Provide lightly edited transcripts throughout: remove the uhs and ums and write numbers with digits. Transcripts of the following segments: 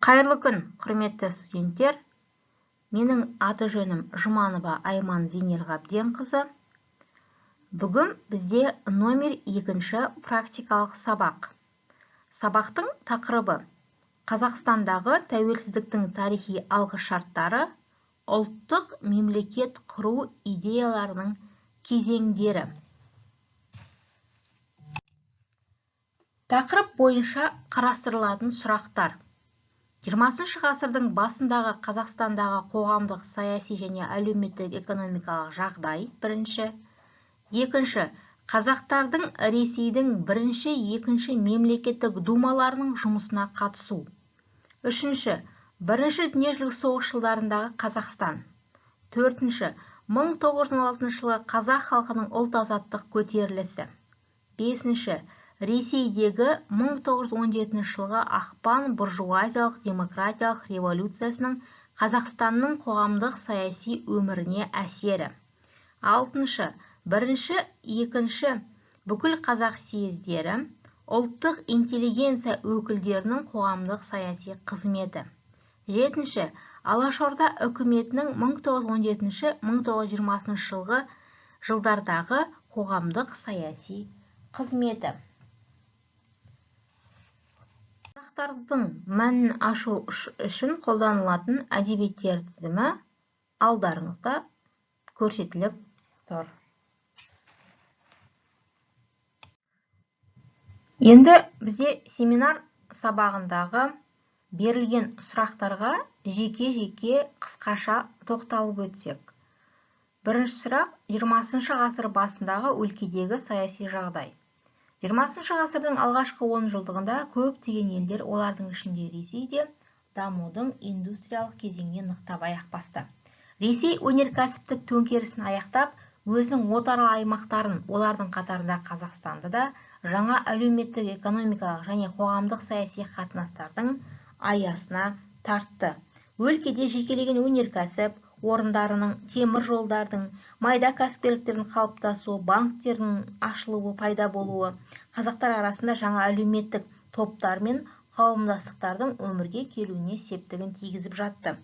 Қайырлы күн, құрметті студенттер. Менің аты жөнім Жұманова Айман Зейнелғабденқызы. Бүгін бізде номер 2 практикалық сабақ. Сабақтың тақырыбы Қазақстандағы тәуелсіздіктің тарихи алғышарттары, ұлттық мемлекет құру идеяларының кезеңдері. Тақырып бойынша қарастырылатын сұрақтар. 20 ғасырдың басындағы Қазақстандағы қоғамдық, саяси және әлеуметтік экономикалық жағдай бірінші. Екінші, қазақтардың Ресейдің бірінші, екінші мемлекеттік думаларының жұмысына қатысу. Үшінші, бірінші дүниежүзілік соғыс жылдарындағы Қазақстан. Төртінші, 1916 жылы қазақ халқының ұлт азаттық көтерілісі. Бесінші, Ресейдегі 1917 жылғы ақпан буржуазиялық демократиялық революциясының Қазақстанның қоғамдық саяси өміріне әсері. Алтыншы, бірінші, екінші бүкіл қазақ съездері, ұлттық интеллигенция өкілдерінің қоғамдық саяси қызметі. Жетінші, Алашорда үкіметінің 1917-1920 жылдардағы қоғамдық саяси қызметі. Сұрақтардың мәнін ашу үшін қолданылатын әдебиеттер тізімі алдарыңызда көрсетіліп тұр. Енді бізде семинар сабағындағы берілген сұрақтарға жеке-жеке қысқаша тоқталып өтсек. Бірінші сұрақ 20 ғасыр басындағы өлкедегі саяси жағдай. 20 ғасырдың алғашқы 10 жылдығында көптеген елдер, олардың ішінде Ресей де, дамудың индустриялық кезеңіне нықтап аяқ басты. Ресей өнеркәсіптік төңкерісін аяқтап, өзінің отарлы аймақтарын, олардың қатарында Қазақстанды да, жаңа әлеуметтік, экономикалық және қоғамдық саяси қатынастардың аясына тартты. Өлкеде жекелеген өнеркәсіп орындарының, темір жолдардың, майда кәсіпкерліктердің қалыптасуы, банктердің ашылуы, пайда болуы, қазақтар арасында жаңа әлеуметтік топтар мен қауымдастықтардың өмірге келуіне септігін тигізіп жатты.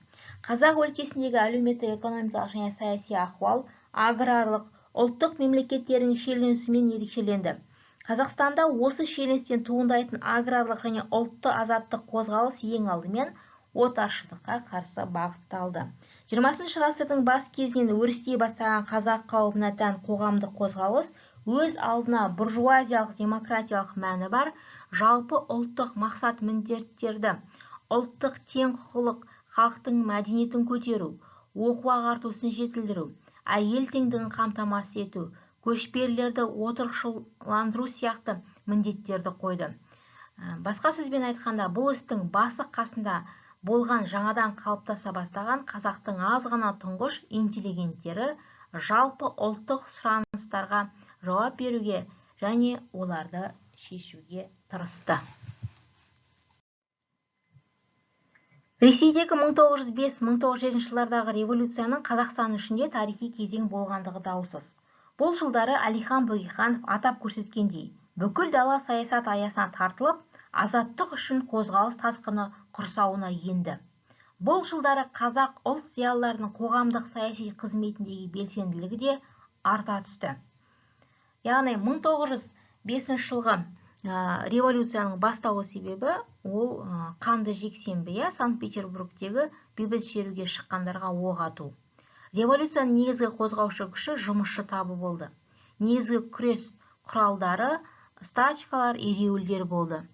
Қазақ өлкесіндегі әлеуметтік, экономикалық және саяси ахуал аграрлық, ұлттық мемлекеттердің шиеленісімен ерекшеленді. Қазақстанда осы шиеленістен туындайтын аграрлық және ұлтты азаттық қозғалыс ең алдымен отаршылдыққа қарсы бағытталды. 20 ғасырдың бас кезінен өрістей бастаған қазақ қауымына тән қоғамдық қозғалыс өз алдына буржуазиялық демократиялық мәні бар жалпы ұлттық мақсат міндеттерді, ұлттық тең құқылық халықтың мәдениетін көтеру, оқу ағартусын жетілдіру, әйел теңдігін қамтамасыз ету, көшпелілерді отырықшыландыру сияқты міндеттерді қойды. Басқа сөзбен айтқанда, бұл істің басы қасында болған жаңадан қалыптаса бастаған қазақтың аз ғана тұңғыш интеллигенттері жалпы ұлттық сұраныстарға жауап беруге және оларды шешуге тырысты. Ресейдегі 1905-1907 жылдардағы революцияның Қазақстан ішінде тарихи кезең болғандығы даусыз. Бұл жылдары Әлихан Бөкейханов атап көрсеткендей, бүкіл дала саясат аясына тартылып, азаттық үшін қозғалыс тасқыны құрсауына енді. Бұл жылдары қазақ ұлт зиялыларының қоғамдық саяси қызметіндегі белсенділігі де арта түсті. Яғни 1905 жылғы революцияның басталу себебі ол қанды жексенбі, Санкт-Петербургтегі бейбіт шеруге шыққандарға оқ ату. Революцияның негізгі қозғаушы күші жұмысшы табы болды. Негізгі күрес құралдары стачкалар, ереуілдер болды.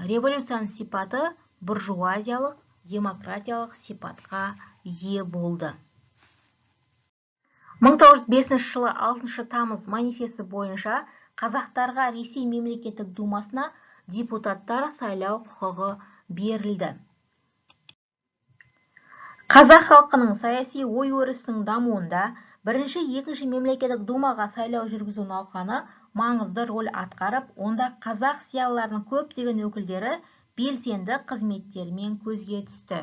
Революцияның сипаты буржуазиялық, демократиялық сипатқа ие болды. 1905 жылы 6 тамыз манифесі бойынша қазақтарға Ресей мемлекеттік думасына депутаттар сайлау құқығы берілді. Қазақ халқының саяси ой-өрісінің дамуында бірінші, екінші мемлекеттік думаға сайлау жүргізу науқаны маңызды рөл атқарып, онда қазақ зиялыларының көптеген өкілдері белсенді қызметтермен көзге түсті.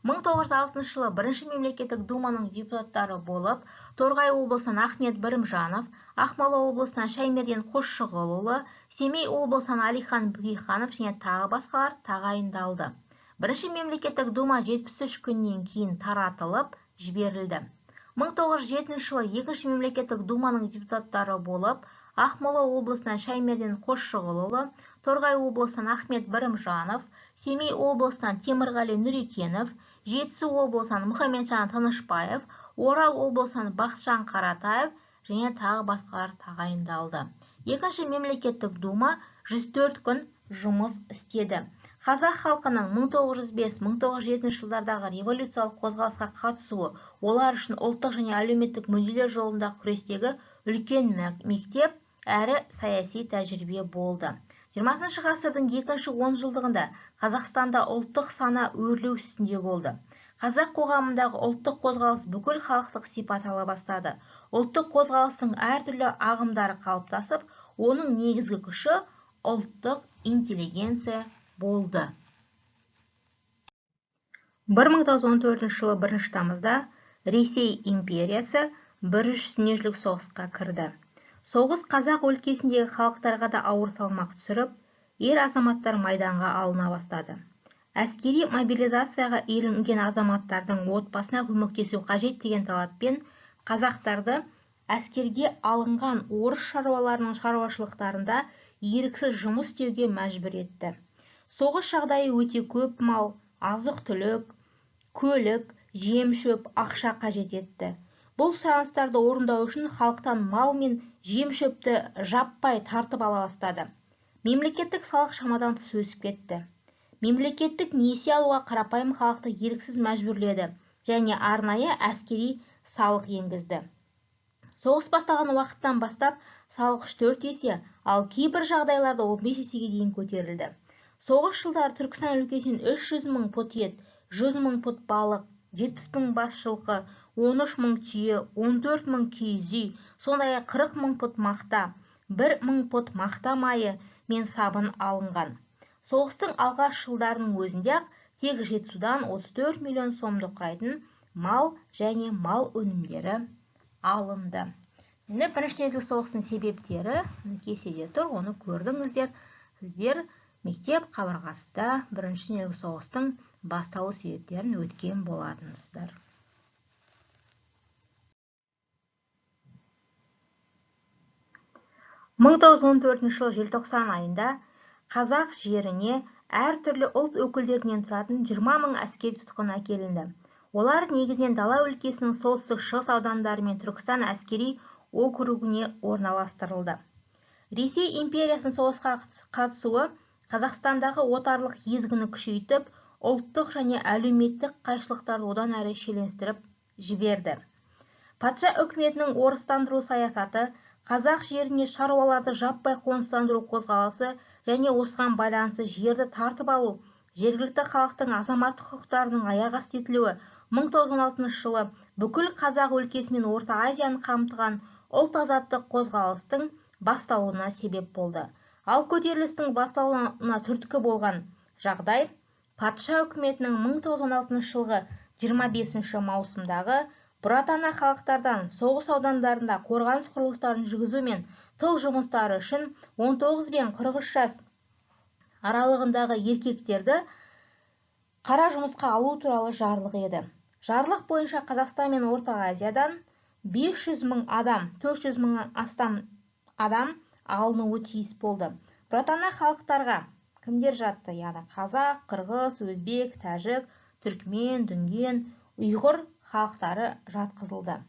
1906 жылы бірінші мемлекеттік думаның депутаттары болып, Торғай облысынан Ахмет Бірімжанов, Ақмола облысынан Шаймерден Қосшығұлұлы, Семей облысынан Әлихан Бөкейханов және тағы басқалар тағайындалды. Бірінші мемлекеттік дума 73 күннен кейін таратылып жіберілді. 1907 жылы екінші мемлекеттік думаның депутаттары болып Ақмола облысынан Шаймерден Қосшығұлұлы, Торғай облысынан Ахмет Бірімжанов, Семей облысынан Темірғали Нұрекенов, Жетісу облысынан Мұхамеджан Тынышбаев, Орал облысынан Бақытжан Қаратаев және тағы басқалар тағайындалды. Екінші мемлекеттік дума 104 күн жұмыс істеді. Қазақ халқының 1905-1907 жылдардағы революциялық қозғалысқа қатысуы олар үшін ұлттық және әлеуметтік мүдделер жолында күрестегі үлкен мектеп әрі саяси тәжірибе болды. 20 ғасырдың екінші 10 жылдығында Қазақстанда ұлттық сана өрлеу үстінде болды. Қазақ қоғамындағы ұлттық қозғалыс бүкіл халықтық сипат ала бастады. Ұлттық қозғалыстың әртүрлі ағымдары қалыптасып, оның негізгі күші ұлттық интеллигенция болды. 1914 жылы 1 тамызда Ресей империясы Бірінші дүниежүзілік соғысқа кірді. Соғыс қазақ өлкесіндегі халықтарға да ауыр салмақ түсіріп, ер азаматтар майданға алына бастады. Әскери мобилизацияға иеленген азаматтардың отбасына көмектесу қажет деген талаппен қазақтарды әскерге алынған орыс шаруаларының шаруашылықтарында еріксіз жұмыс істеуге мәжбүр етті. Соғыс жағдайы өте көп мал, азық-түлік, көлік, жем-шөп, ақша қажет етті. Бұл сұраныстарды орындау үшін халықтан мал мен жем-шөпті жаппай тартып ала бастады. Мемлекеттік салық шамадан тыс өсіп кетті. Мемлекеттік несие алуға қарапайым халықты еріксіз мәжбүрледі және арнайы әскери салық енгізді. Соғыс басталған уақыттан бастап салық 4 есе, ал кейбір жағдайларда 15 есеге дейін көтерілді. Соғыс жылдары Түркістан өлкесінен 300 мың пұт ет, 100 мың пұт балық, 70 мың бас жылқы, 13 мың түйе, 14 мың киіз үй, сондай-ақ 40 мың пұт мақта, 1 мың пұт мақта майы мен сабын алынған. Соғыстың алғаш жылдарының өзінде тек Жетісудан 34 миллион сомды құрайтын мал және мал өнімдері алынды. Бірінші дүниежүзілік соғыстың себептері кестеде тұр, оны көрдіңіздер. Сіздер мектеп қабырғасында Бірінші дүниежүзілік соғыстың басталу себептерін өткен болатынсыздар. Мың 1914 жылы желтоқсан айында қазақ жеріне әртүрлі ұлт өкілдерінен тұратын 20 мың әскери тұтқын әкелінді. Олар негізінен дала өлкесінің солтүстік шығыс аудандары мен Түркістан әскери округіне орналастырылды. Ресей империясының соғысқа қатысуы Қазақстандағы отарлық езгіні күшейтіп, ұлттық және әлеуметтік қайшылықтарды одан әрі шиеленістіріп жіберді. Патша үкіметінің орыстандыру саясаты, қазақ жеріне шаруаларды жаппай қоныстандыру қозғалысы және осыған байланысты жерді тартып алу, жергілікті халықтың азаматтық құқықтарының аяқ асты етілуі 1916 жылы бүкіл қазақ өлкесі мен Орта Азияны қамтыған ұлт азаттық қозғалыстың басталуына себеп болды. Ал көтерілістің басталуына түрткі болған жағдай патша үкіметінің 1916 жылғы 25 маусымдағы бұратана халықтардан соғыс аудандарында қорғаныс құрылыстарын жүргізу мен тыл жұмыстары үшін 19 бен 43 жас аралығындағы еркектерді қара жұмысқа алу туралы жарлық еді. Жарлық бойынша Қазақстан мен Орта Азиядан 500 мың адам, 400 мың астам адам алынуы тиіс болды. Бұратана халықтарға кімдер жатты? Яғни қазақ, қырғыз, өзбек, тәжік, түркмен, дүнген, ұйғыр халықтары жатқызылды.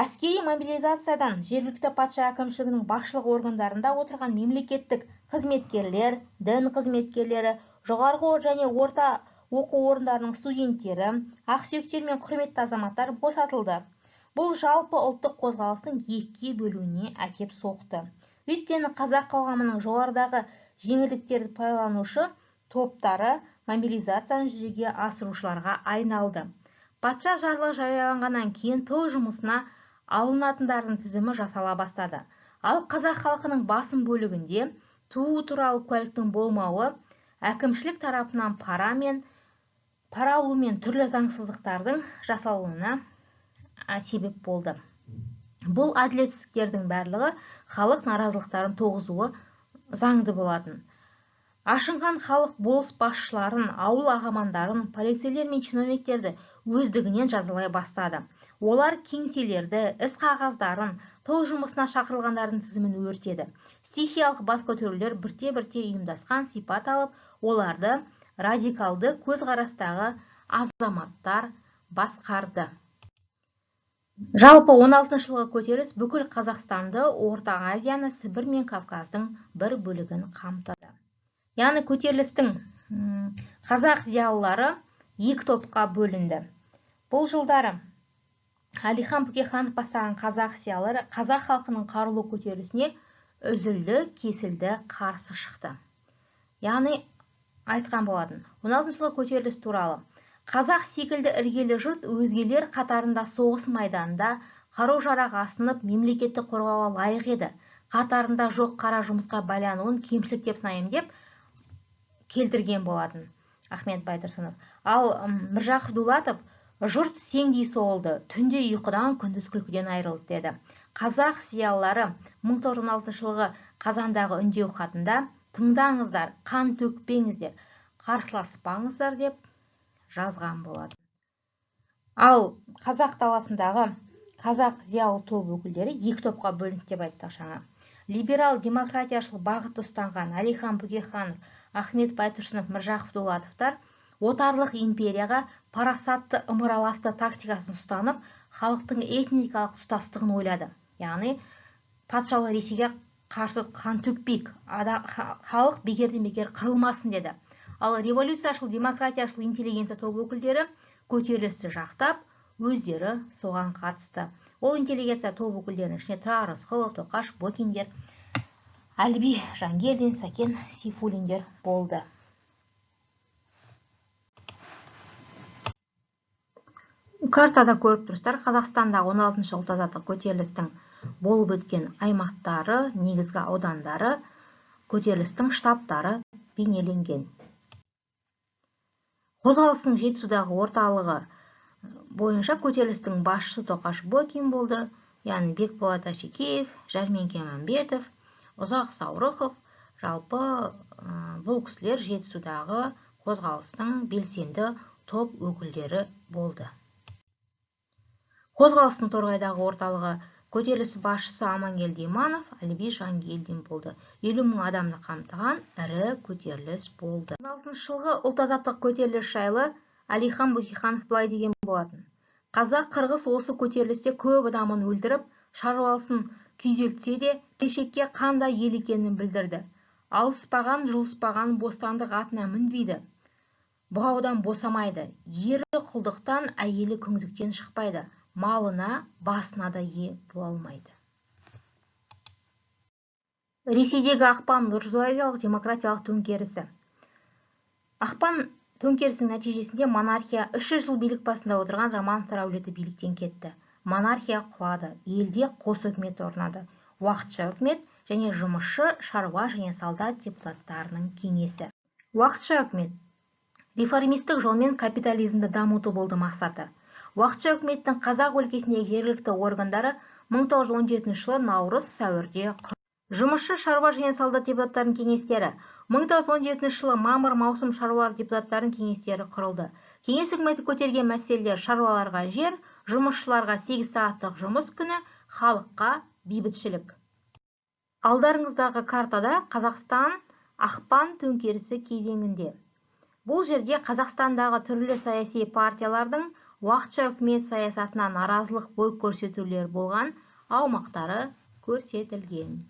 Әскери мобилизациядан жергілікті патша әкімшілігінің басшылық органдарында отырған мемлекеттік қызметкерлер, дін қызметкерлері, жоғарғы және орта оқу орындарының студенттері, ақсүйектер мен құрметті азаматтар босатылды. Бұл жалпы ұлттық қозғалыстың екіге бөлуіне әкеп соқты. Өйткені қазақ қоғамының жоғарыдағы жеңілдіктерді пайдаланушы топтары мобилизацияны жүзеге асырушыларға айналды. Патша жарлығы жарияланғаннан кейін тыл жұмысына алынатындардың тізімі жасала бастады. Ал қазақ халқының басым бөлігінде туу туралы куәліктің болмауы әкімшілік тарапынан пара алу мен түрлі заңсыздықтардың жасалуына себеп болды. Бұл әділетсіздіктердің барлығы халық наразылықтарын туғызуы заңды болатын. Ашынған халық болыс басшыларын, ауыл ағамандарын, полицейлер мен чиновниктерді өздігінен жазалай бастады. Олар кеңселерді, іс қағаздарын, тыл жұмысына шақырылғандардың тізімін өртеді. Стихиялық бас көтерулер бірте-бірте ұйымдасқан сипат алып, оларды радикалды көзқарастағы азаматтар басқарды. Жалпы 16 жылғы көтеріліс бүкіл Қазақстанды, Орта Азияны, Сібір мен Кавказдың бір бөлігін қамтыды. Яғни көтерілістің қазақ зиялылары екі топқа бөлінді. Бұл жылдары Әлихан Бөкейханов бастаған қазақ зиялылары қазақ халқының қарулы көтерілісіне үзілді, кесілді, қарсы шықты. Яғни айтқан болатын. 16 жылғы көтеріліс туралы қазақ секілді іргелі жұрт өзгелер қатарында соғыс майданында қару-жарақ асынып мемлекетті қорғауға лайық еді. Қатарында жоқ қара жұмысқа байлануын кемшілік деп санаймын деп келтірген болатын Ахмет Байтұрсынов. Ал Міржақып Дулатов жұрт сеңдей соғылды, түнде ұйқыдан, күндіз күлкіден айырылды деді. Қазақ зиялылары 1916 жылғы қазандағы үндеу хатында тыңдаңыздар, қан төкпеңіздер, қарсыласпаңыздар деп жазған болады. Ал қазақ даласындағы қазақ зиялы топ өкілдері екі топқа бөлінді деп айттық жаңа. Либерал демократияшыл бағытты ұстанған Әлихан Бөкейханов, Ахмет Байтұрсынов, Міржақып Дулатовтар отарлық империяға парасатты ымыраласты тактикасын ұстанып, халықтың этникалық тұтастығын ойлады. Яғни патшалы Ресейге қарсы қан төкпейік, халық бекерден бекер қырылмасын деді. Ал революцияшыл демократияшыл интеллигенция топ өкілдері көтерілісті жақтап, өздері соған қатысты. Ол интеллигенция топ өкілдерінің ішінде Тұрар Рысқұлов, Тоқаш Бокиндер, Әліби Жангелдин, Сәкен Сейфуллиндер болды. Картада көріп тұрсыздар, Қазақстандағы 16 ұлт азаттық көтерілістің болып өткен аймақтары, негізгі аудандары, көтерілістің штабтары бейнеленген. Қозғалыстың Жетісудағы орталығы бойынша көтерілістің басшысы Тоқаш Бокин болды, яғни Бекболат Әшекеев, Жәрменке Мәмбетов, Ұзақ Саурықов, жалпы бұл кісілер Жетісудағы қозғалыстың белсенді топ өкілдері болды. Қозғалыстың Торғайдағы орталығы көтеріліс басшысы Амангелді Иманов, Әліби Жангелдин болды. 50 мың адамды қамтыған ірі көтеріліс болды. 16 жылғы ұлт азаттық көтеріліс жайлы Әлихан Бөкейханов былай деген болатын. Қазақ-қырғыз осы көтерілісте көп адамын өлтіріп, шаруасын күйзелтсе де, келешекке қандай ел екенін білдірді. Алыспаған, жұлыспаған бостандық атына мінбейді. Бұғаудан босамайды. Ері құлдықтан, әйелі күңдіктен шықпайды. Малына, басына да ие бола алмайды. Ресейдегі ақпан буржуазиялық демократиялық төңкерісі. Ақпан төңкерісінің нәтижесінде монархия 300 жыл билік басында отырған Романовтар әулеті биліктен кетті. Монархия құлады, елде қос үкімет орнады. Уақытша үкімет және жұмысшы, шаруа және солдат депутаттарының кеңесі. Уақытша үкімет реформистік жолмен капитализмді дамыту болды мақсаты. Уақытша үкіметтің Қазақ өлкесіндегі жергілікті органдары 1917 жылы наурыз сәуірде құрылды. Жұмысшы, шаруа және солдат депутаттарының кеңестері 1917 жылы мамыр-маусым шаруалар депутаттарының кеңестері құрылды. Кеңес үкіметі көтерген мәселелер шаруаларға жер, жұмысшыларға 8 сағаттық жұмыс күні, халыққа бейбітшілік. Алдарыңыздағы картада Қазақстан ақпан төңкерісі кезеңінде. Бұл жерде Қазақстандағы түрлі саяси партиялардың уақытша үкімет саясатына наразылық бой көрсетулер болған аумақтары көрсетілген.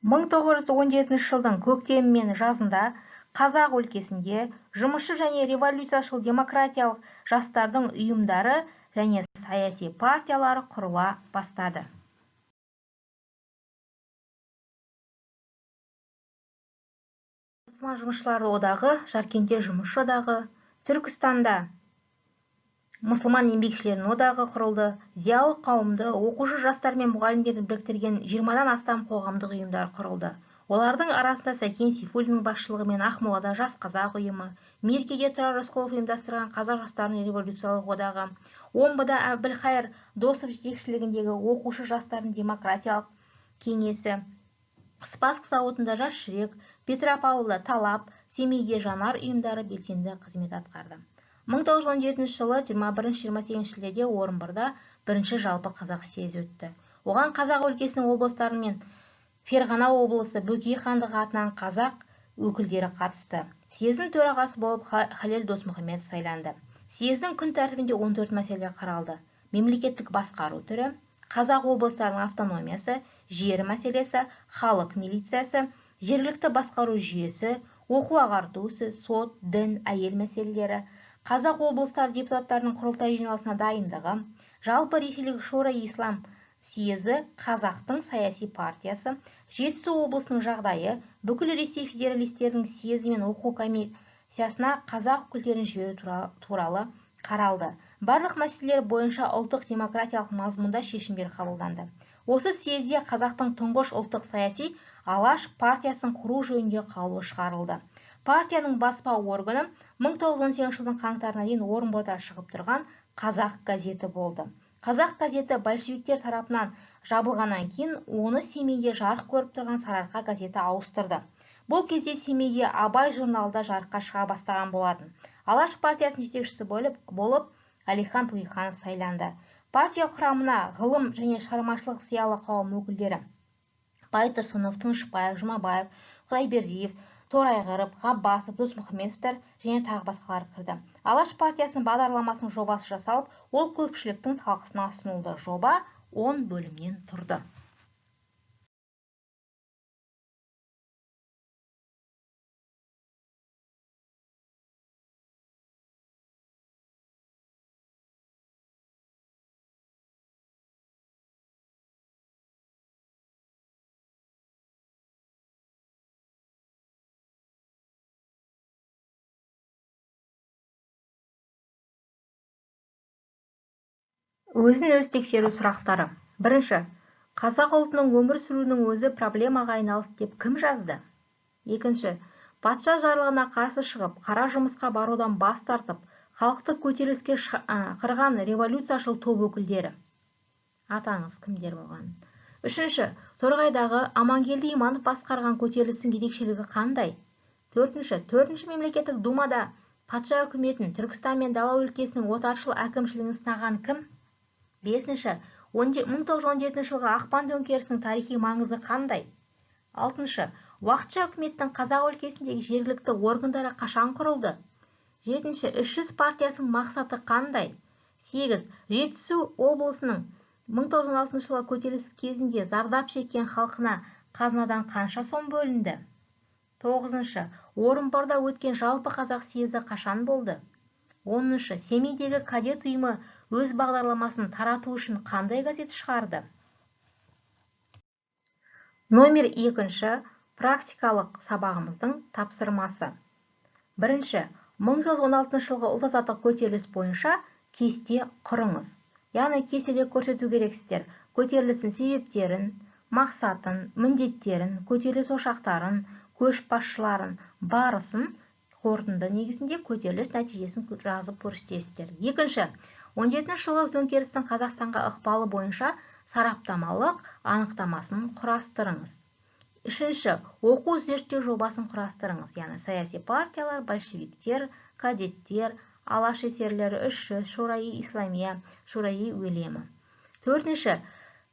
1917 жылдың көктемі мен жазында Қазақ өлкесінде жұмысшы және революцияшыл демократиялық жастардың ұйымдары және саяси партиялары құрыла бастады. Мұсылман жұмысшылар одағы, Жаркентте жұмысшы одағы, Түркістанда мұсылман еңбекшілерінің одағы құрылды. Зиялы қауымды, оқушы жастар мен мұғалімдерді біріктірген 20-дан астам қоғамдық ұйымдар құрылды. Олардың арасында Сәкен Сейфуллиннің басшылығымен Ақмолада жас қазақ ұйымы, Меркеде Тұрар Рысқұлов ұйымдастырған қазақ жастарының революциялық одағы, омбыда Әбілхайыр Досов жетекшілігіндегі оқушы жастардың демократиялық кеңесі, Спасск зауытында Жас жүрек, Петропавлда Талап, Семейде Жанар ұйымдары белсенді қызмет атқарды. 1917 жылы 21-28 шілдеде Орынборда бірінші жалпы қазақ съезі өтті. Оған қазақ өлкесінің облыстары мен Ферғана облысы Бөкей хандығы атынан қазақ өкілдері қатысты. Съездің төрағасы болып Халел Досмұхамедов сайланды. Съездің күн тәртібінде 14 мәселе қаралды. Мемлекеттік басқару түрі, қазақ облыстарының автономиясы, жер мәселесі, халық милициясы, жергілікті басқару жүйесі, оқу-ағарту ісі, сот, дін, әйел мәселелері, қазақ облыстары депутаттарының құрылтай жиналысына дайындығы, жалпы ресейлік Шуро-и-Ислам съезі, қазақтың саяси партиясы, Жетісу облысының жағдайы, бүкіл Ресей федералистерінің съезі мен оқу комиссиясына қазақ өкілдерін жіберу туралы қаралды. Барлық мәселелер бойынша ұлттық демократиялық мазмұнда шешімдер қабылданды. Осы съезде қазақтың тұңғыш ұлттық саяси Алаш партиясын құру жөнінде қаулы шығарылды. Партияның баспа органы 1918 жылдың қаңтарына дейін Орынборда шығып тұрған Қазақ газеті болды. Қазақ газеті большевиктер тарапынан жабылғаннан кейін оны Семейде жарық көріп тұрған Сарыарқа газеті ауыстырды. Бұл кезде Семейде Абай журналда жарыққа шыға бастаған болатын. Алаш партиясының жетекшісі болып Әлихан Бөкейханов сайланды. Партия құрамына ғылым және шығармашылық зиялы қауым өкілдері Байтұрсынов, Тынышпаев, Жұмабаев, Құдайбердиев, Торайғыров, Ғаббасов, Досмұхамедовтар және тағы басқалар кірді. Алаш партиясының бағдарламасының жобасы жасалып, ол көпшіліктің талқысына ұсынылды. Жоба 10 бөлімнен тұрды. Өзін-өзі тексеру сұрақтары. Бірінші, қазақ ұлтының өмір сүруінің өзі проблемаға айналды деп кім жазды? Екінші, патша жарлығына қарсы шығып, қара жұмысқа барудан бас тартып, халықты көтеріліске қырған революцияшыл топ өкілдері. Атаңыз кімдер болған? Үшінші, Торғайдағы Амангелді Иманов басқарған көтерілістің ерекшелігі қандай? Төртінші, мемлекеттік думада патша үкіметін Түркістан мен дала өлкесінің отаршыл әкімшілігін сынаған кім? Бесінші, 1917 жылғы ақпан төңкерісінің тарихи маңызы қандай? Алтыншы, уақытша үкіметтің қазақ өлкесіндегі жергілікті органдары қашан құрылды? Жетінші, 300 партиясының мақсаты қандай? 8. Жетісу облысының 1916 жылғы көтеріліс кезінде зардап шеккен халқына қазынадан қанша сом бөлінді? 9. Орынборда өткен жалпы қазақ съезі қашан болды? 10. Семейдегі кадет ұйымы өз бағдарламасын тарату үшін қандай газет шығарды? Номер 2. Практикалық сабағымыздың тапсырмасы. 1. 1916 жылғы ұлт-азаттық көтеріліс бойынша кесте құрыңыз. Яғни кестеде көрсету керексіздер көтерілістің себептерін, мақсатын, міндеттерін, көтеріліс ошақтарын, көшбасшыларын, барысын, қорытынды негізінде көтеріліс нәтижесін жазып көрсетесіздер. 2. 17 жылғы төңкерістің Қазақстанға ықпалы бойынша сараптамалық анықтамасын құрастырыңыз. 3. Оқу зерттеу жобасын құрастырыңыз, яғни саяси партиялар, большевиктер, кадеттер, алаш эсерлері, 300, Шуро-и-Исламия, Шуро-и-Өлемі. 4.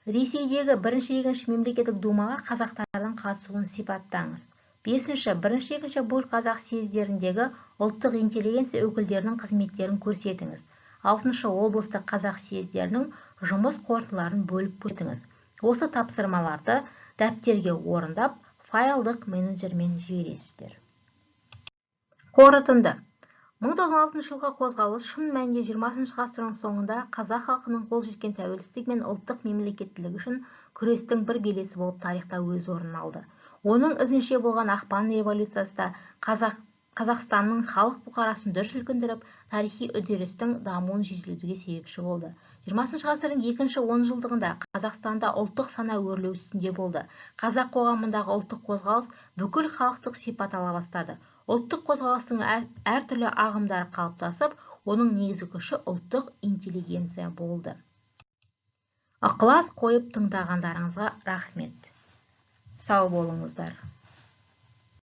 Ресейдегі бірінші-екінші мемлекеттік думаға қазақтардың қатысуын сипаттаңыз. 5. Бірінші-екінші бұл қазақ съездеріндегі ұлттық интеллигенция өкілдерінің қызметтерін көрсетіңіз. 6. Облыстық қазақ съездерінің жұмыс қорытындыларын бөліп көрсетіңіз. Осы тапсырмаларды дәптерге орындап, файлдық менеджермен жібересіздер. Қорытынды. 1916 жылғы қозғалыс шын мәнінде 20 ғасырдың соңында қазақ халқының қол жеткен тәуелсіздік мен ұлттық мемлекеттілік үшін күрестің бір белесі болып тарихта өз орнын алды. Оның ізінше болған ақпан революциясы да Қазақстанның халық бұқарасын дүр сілкіндіріп, тарихи үдерістің дамуын жеделдетуге себепші болды. 20 ғасырдың екінші 10 жылдығында Қазақстанда ұлттық сана өрлеу үстінде болды. Қазақ қоғамындағы ұлттық қозғалыс бүкіл халықтық сипат ала бастады. Ұлттық қозғалыстың әртүрлі ағымдары қалыптасып, оның негізгі күші ұлттық интеллигенция болды. Ықылас қойып тыңдағандарыңызға рахмет. Сау болыңыздар.